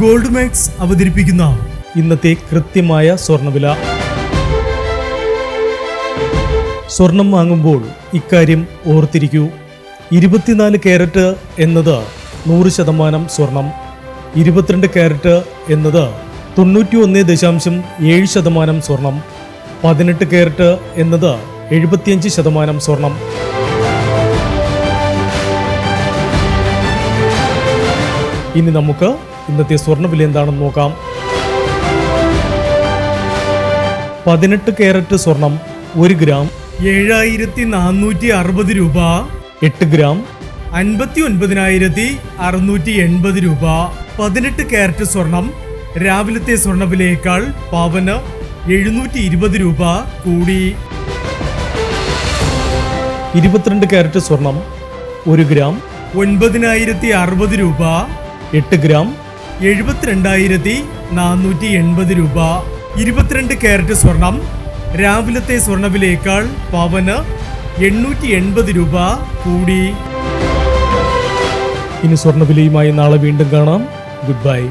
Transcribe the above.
Gold max അവതരിപ്പിക്കുന്ന ഇന്നത്തെ കൃത്യമായ സ്വർണ്ണവില. സ്വർണം വാങ്ങുമ്പോൾ ഇക്കാര്യം ഓർത്തിരിക്കൂ. 24 കാരറ്റ് എന്നത് 100% സ്വർണം, 22 കാരറ്റ് എന്നത് 91.7% സ്വർണം, 18 കാരറ്റ് എന്നത് 75% സ്വർണം. ഇനി നമുക്ക് ഇന്നത്തെ സ്വർണ്ണവില എന്താണെന്ന് നോക്കാം. 18 കാരറ്റ് സ്വർണം 1 ഗ്രാം 7460 രൂപ, 8 ഗ്രാം 59,680 രൂപ. 18 കാരറ്റ് സ്വർണം രാവിലത്തെ സ്വർണ്ണവിലയേക്കാൾ പവന് 720 രൂപ കൂടി. 22 കാരറ്റ് സ്വർണം 1 ഗ്രാം 9,060 രൂപ, 8 ഗ്രാം 72,480 രൂപ. 22 കാരറ്റ് സ്വർണം രാവിലത്തെ സ്വർണ്ണവിലയേക്കാൾ പവന് 880 രൂപ കൂടി. ഇനി സ്വർണ്ണവിലയുമായി നാളെ വീണ്ടും കാണാം. Good bye.